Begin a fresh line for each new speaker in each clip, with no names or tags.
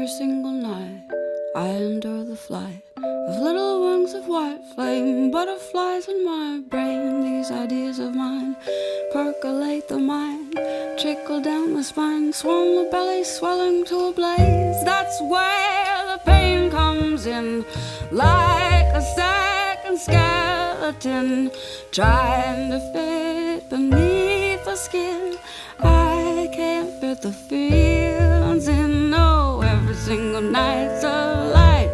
single night I endure the flight of little wings of white flame, butterflies in my brain. These ideas of mine percolate the mind, trickle down the spine, swarm the belly, swelling to a blaze. That's where the pain comes in, like a second skeleton trying to fit beneath the skin. I can't fit the feelings in. No, every single night's a light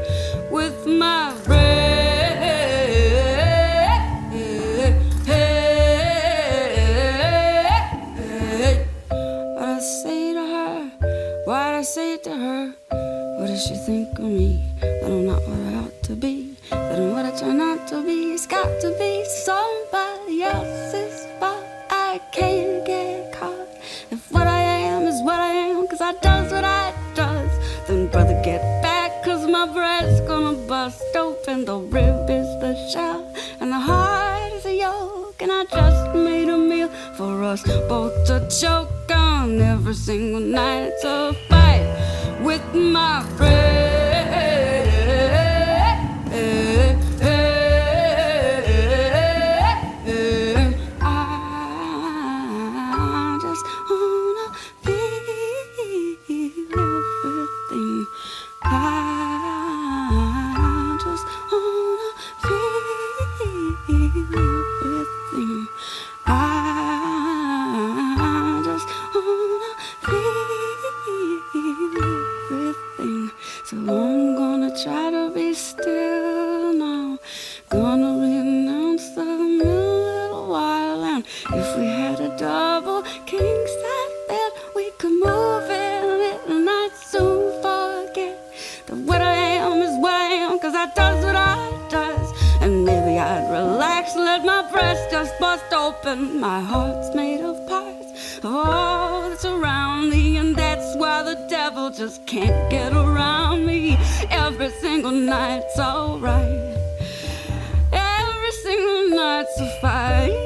with my brain. What I say to her, what I say to her, what does she think of me? That I'm not what I ought to be, that I'm what I try not to be. It's got to be somebody else's fault. I can't get caught if what I am is what I am, 'cause I does what I does. Then brother, get back, 'cause my breast's gonna bust open. The rib is the shell and the heart is a yolk, and I just made a meal for us both to choke on. Every single night's a fight with my brain. I just wanna feel everything. I just wanna feel everything. I just wanna feel everything. So I'm gonna try to be still now. Gonna renounce the little while, and if we had a double king size bed, we could move in it, and I'd soon forget that what I am is what I am, 'cause I does what I does. And maybe I'd relax, let my breast just bust open. My heart's made of parts of all that's around me, and that's why the devil just can't get around me. Every single night's alright, every single night's a fight.